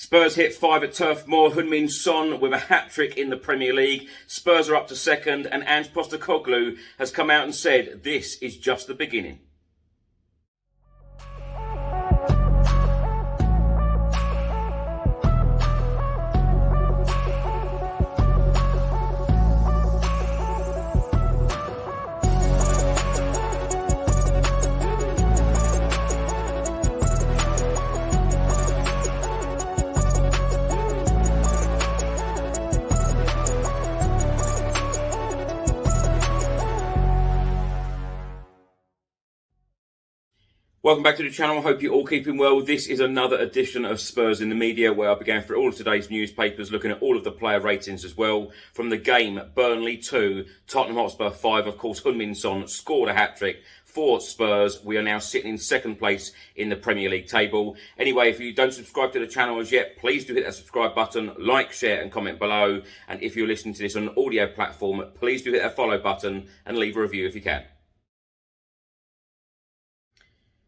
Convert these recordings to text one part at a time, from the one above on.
Spurs hit 5 at Turf Moor. Heung-min Son with a hat-trick in the Premier League. Spurs are up to second, and Ange Postecoglou has come out and said this is just the beginning. Welcome back to the channel. I hope you're all keeping well. This is another edition of Spurs in the Media, where I'll be going through all of today's newspapers, looking at all of the player ratings as well. From the game, Burnley 2, Tottenham Hotspur 5. Of course, Heung-min Son scored a hat-trick for Spurs. We are now sitting in second place in the Premier League table. Anyway, if you don't subscribe to the channel as yet, please do hit that subscribe button, like, share and comment below. And if you're listening to this on an audio platform, please do hit that follow button and leave a review if you can.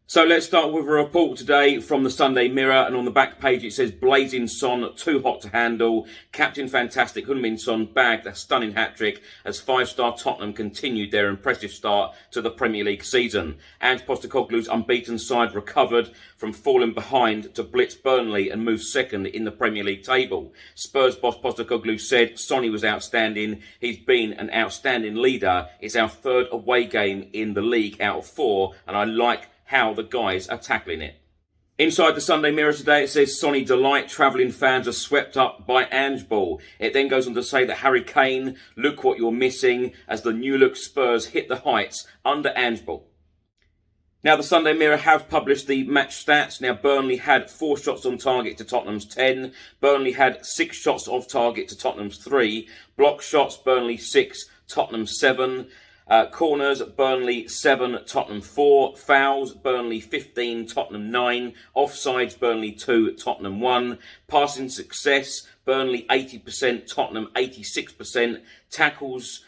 So let's start with a report today from the Sunday Mirror, and on the back page it says blazing Son, too hot to handle. Captain Fantastic Heung-min Son bagged a stunning hat-trick as five-star Tottenham continued their impressive start to the Premier League season. Ange Postecoglou's unbeaten side recovered from falling behind to blitz Burnley and move second in the Premier League table. Spurs boss Postecoglou said Sonny was outstanding. He's been an outstanding leader. It's our third away game in the league out of 4, and I like how the guys are tackling it. Inside the Sunday Mirror today, it says Sonny delight, travelling fans are swept up by Ange-Ball. It then goes on to say that Harry Kane, look what you're missing, as the new look Spurs hit the heights under Ange-Ball. Now, the Sunday Mirror have published the match stats. Now, Burnley had 4 shots on target to Tottenham's 10. Burnley had 6 shots off target to Tottenham's 3. Block shots, Burnley 6, Tottenham 7. Corners, Burnley 7, Tottenham 4. Fouls, Burnley 15, Tottenham 9. Offsides, Burnley 2, Tottenham 1. Passing success, Burnley 80%, Tottenham 86%. Tackles,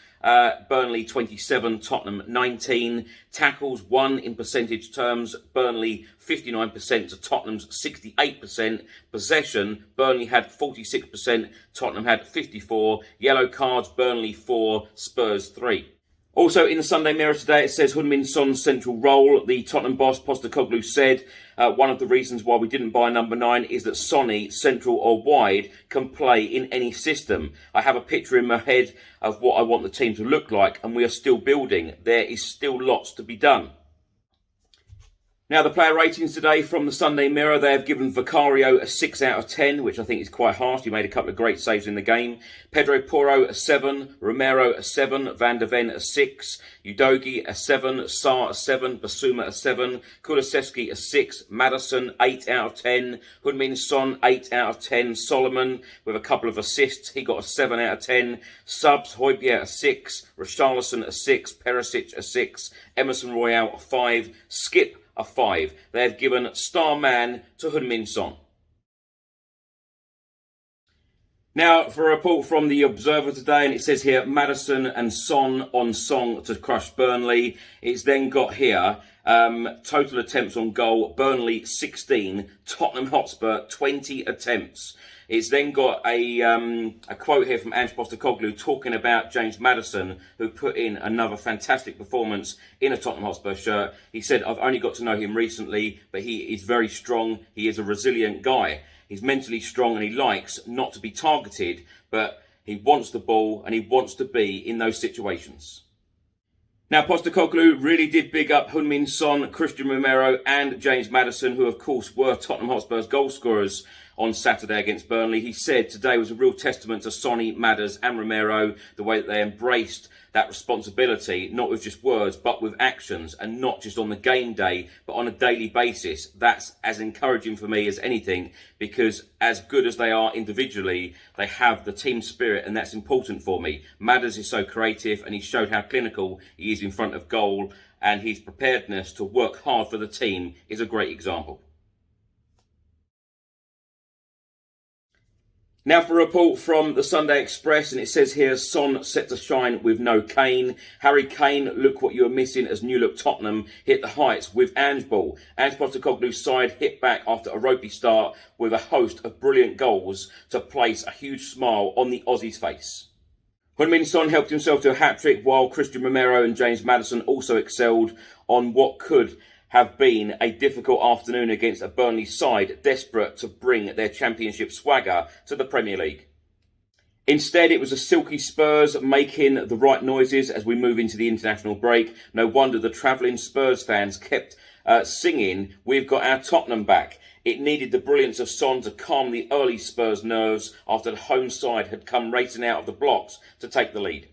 Burnley 27, Tottenham 19. Tackles won in percentage terms, Burnley 59% to Tottenham's 68%. Possession, Burnley had 46%, Tottenham had 54%. Yellow cards, Burnley 4, Spurs 3. Also in the Sunday Mirror today, it says Heung-min Son's central role. The Tottenham boss, Postecoglou, said one of the reasons why we didn't buy number 9 is that Sonny, central or wide, can play in any system. I have a picture in my head of what I want the team to look like, and we are still building. There is still lots to be done. Now, the player ratings today from the Sunday Mirror, they have given Vicario a 6 out of 10, which I think is quite harsh. He made a couple of great saves in the game. Pedro Porro a 7, Romero a 7, Van der Ven a 6, Udogie a 7, Sarr a 7, Basuma a 7, Kulusevski a 6, Maddison 8 out of 10, Heung-min Son 8 out of 10, Solomon with a couple of assists, he got a 7 out of 10, subs, Højbjerg a 6, Richarlison a 6, Perisic a 6, Emerson Royale a 5, Skip a 5. They have given star man to Heung-min Son. Now, for a report from the Observer today, and it says here, Maddison and Son on song to crush Burnley. It's then got here, total attempts on goal, Burnley 16, Tottenham Hotspur 20 attempts. It's then got a quote here from Ange Postecoglou talking about James Maddison, who put in another fantastic performance in a Tottenham Hotspur shirt. He said, I've only got to know him recently, but he is very strong. He is a resilient guy. He's mentally strong and he likes not to be targeted, but he wants the ball and he wants to be in those situations. Now, Postecoglou really did big up Heung-min Son, Christian Romero and James Maddison, who of course were Tottenham Hotspur's goal scorers on Saturday against Burnley. He said today was a real testament to Sonny, Madders and Romero, the way that they embraced that responsibility, not with just words, but with actions, and not just on the game day, but on a daily basis. That's as encouraging for me as anything, because as good as they are individually, they have the team spirit, and that's important for me. Madders is so creative, and he showed how clinical he is in front of goal, and his preparedness to work hard for the team is a great example. Now for a report from the Sunday Express, and it says here, Son set to shine with no Kane. Harry Kane, look what you are missing as new look Tottenham hit the heights with Ange-Ball. Ange Postecoglou's side hit back after a ropey start with a host of brilliant goals to place a huge smile on the Aussie's face. Heung-min Son helped himself to a hat-trick, while Christian Romero and James Maddison also excelled on what could have been a difficult afternoon against a Burnley side desperate to bring their championship swagger to the Premier League. Instead, it was a silky Spurs making the right noises as we move into the international break. No wonder the travelling Spurs fans kept singing, "We've got our Tottenham back." It needed the brilliance of Son to calm the early Spurs nerves after the home side had come racing out of the blocks to take the lead.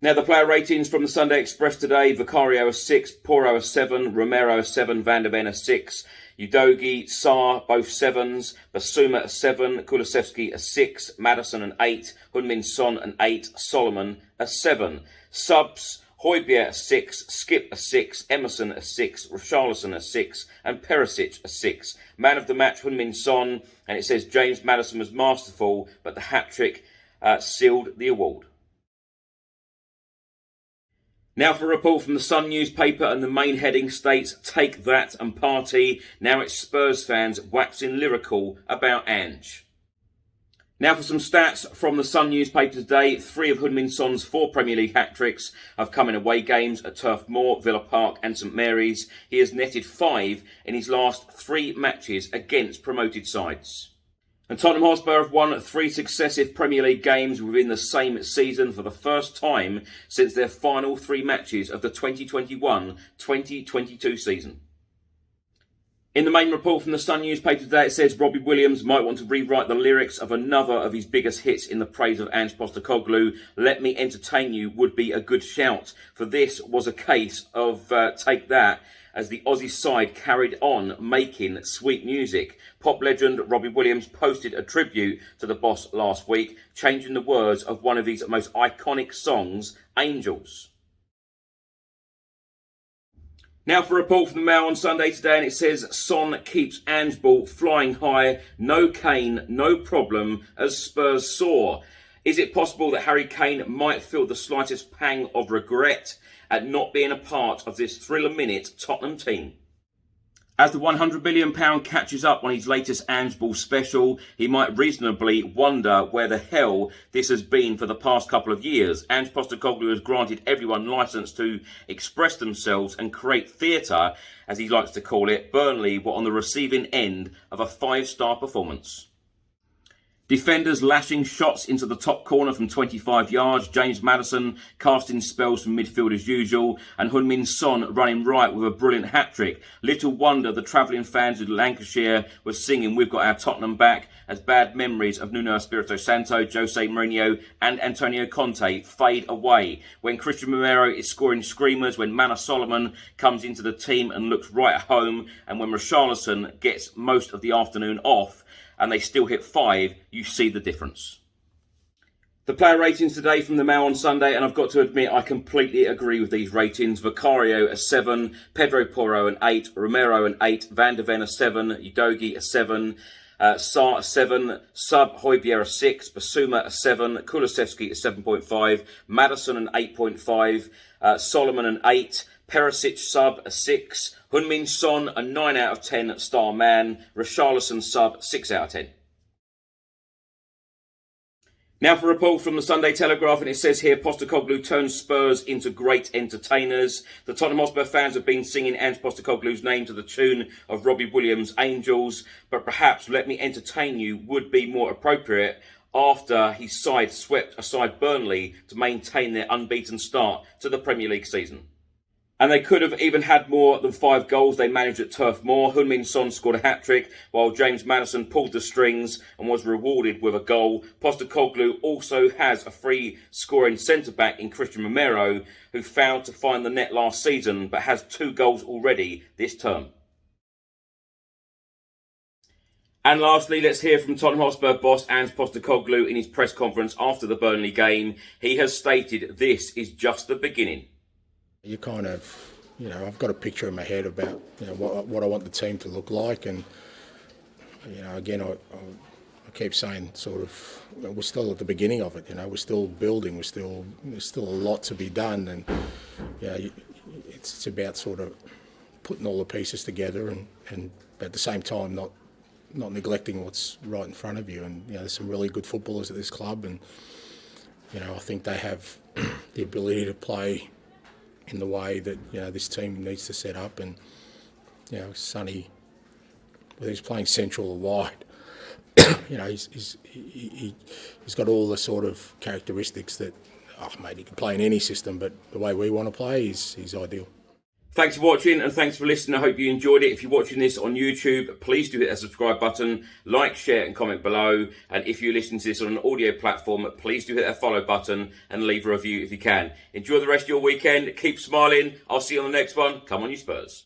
Now the player ratings from the Sunday Express today: Vicario a 6, Porro a 7, Romero a 7, Van der Ven a 6, Udogie, Sarr both 7s, Basuma a 7, Kulusevski a 6, Maddison an 8, Heung-min Son an 8, Solomon a 7. Subs: Højbjerg a 6, Skip a 6, Emerson a 6, Richarlison a 6 and Perisic a 6. Man of the match Heung-min Son, and it says James Maddison was masterful, but the hat-trick sealed the award. Now for a report from the Sun newspaper, and the main heading states, "Take that and party." Now it's Spurs fans waxing lyrical about Ange. Now for some stats from the Sun newspaper today. 3 of Heung-min Son's 4 Premier League hat-tricks have come in away games at Turf Moor, Villa Park and St Mary's. He has netted 5 in his last 3 matches against promoted sides. And Tottenham Hotspur have won 3 successive Premier League games within the same season for the first time since their final 3 matches of the 2021-2022 season. In the main report from the Sun newspaper today, it says Robbie Williams might want to rewrite the lyrics of another of his biggest hits in the praise of Ange Postecoglou. "Let Me Entertain You" would be a good shout, for this was a case of take that, as the Aussie side carried on making sweet music. Pop legend Robbie Williams posted a tribute to the boss last week, changing the words of one of his most iconic songs, Angels. Now for a report from the Mail on Sunday today, and it says Son keeps Ange-Ball flying high, no Kane, no problem, as Spurs soar. Is it possible that Harry Kane might feel the slightest pang of regret at not being a part of this thriller-minute Tottenham team? As the £100 million catches up on his latest Ange-Ball special, he might reasonably wonder where the hell this has been for the past couple of years. Ange Postecoglou has granted everyone licence to express themselves and create theatre, as he likes to call it. Burnley were on the receiving end of a 5-star performance. Defenders lashing shots into the top corner from 25 yards. James Maddison casting spells from midfield as usual. And Heung-min Son running right with a brilliant hat-trick. Little wonder the travelling fans of Lancashire were singing "We've Got Our Tottenham Back" as bad memories of Nuno Espirito Santo, Jose Mourinho and Antonio Conte fade away. When Christian Romero is scoring screamers, when Manor Solomon comes into the team and looks right at home, and when Richarlison gets most of the afternoon off, and they still hit 5, you see the difference. The player ratings today from the Mail on Sunday, and I've got to admit I completely agree with these ratings. Vicario a 7, Pedro Porro an 8, Romero an 8, Van der Ven a 7, Udogie a 7, Sarr a 7, Sub Højbjerg a 6, Basuma a 7, Kulusevski a 7.5, Maddison an 8.5, Solomon an 8, Perisic sub a 6, Heung-min Son a 9 out of 10 star man, Richarlison sub 6 out of 10. Now for a report from the Sunday Telegraph, and it says here Postecoglou turns Spurs into great entertainers. The Tottenham Hotspur fans have been singing Ange Postecoglou's name to the tune of Robbie Williams' Angels, but perhaps "Let Me Entertain You" would be more appropriate after his side swept aside Burnley to maintain their unbeaten start to the Premier League season. And they could have even had more than 5 goals they managed at Turf Moor. Heung-min Son scored a hat-trick, while James Maddison pulled the strings and was rewarded with a goal. Postecoglou also has a free scoring centre-back in Christian Romero, who failed to find the net last season, but has 2 goals already this term. And lastly, let's hear from Tottenham Hotspur boss Ange Postecoglou in his press conference after the Burnley game. He has stated this is just the beginning. You kind of, I've got a picture in my head about, what I want the team to look like, and, again, I keep saying sort of we're still at the beginning of it. You know, we're still building. There's still a lot to be done, and it's about sort of putting all the pieces together, and at the same time not neglecting what's right in front of you. And you know, there's some really good footballers at this club, and you know, I think they have the ability to play in the way that you know this team needs to set up. And you know, Sonny, whether he's playing central or wide, you know, he's got all the sort of characteristics that, oh mate, he can play in any system, but the way we want to play is ideal. Thanks for watching and thanks for listening. I hope you enjoyed it. If you're watching this on YouTube, please do hit that subscribe button, like, share and comment below. And if you're listening to this on an audio platform, please do hit that follow button and leave a review if you can. Enjoy the rest of your weekend. Keep smiling. I'll see you on the next one. Come on, you Spurs.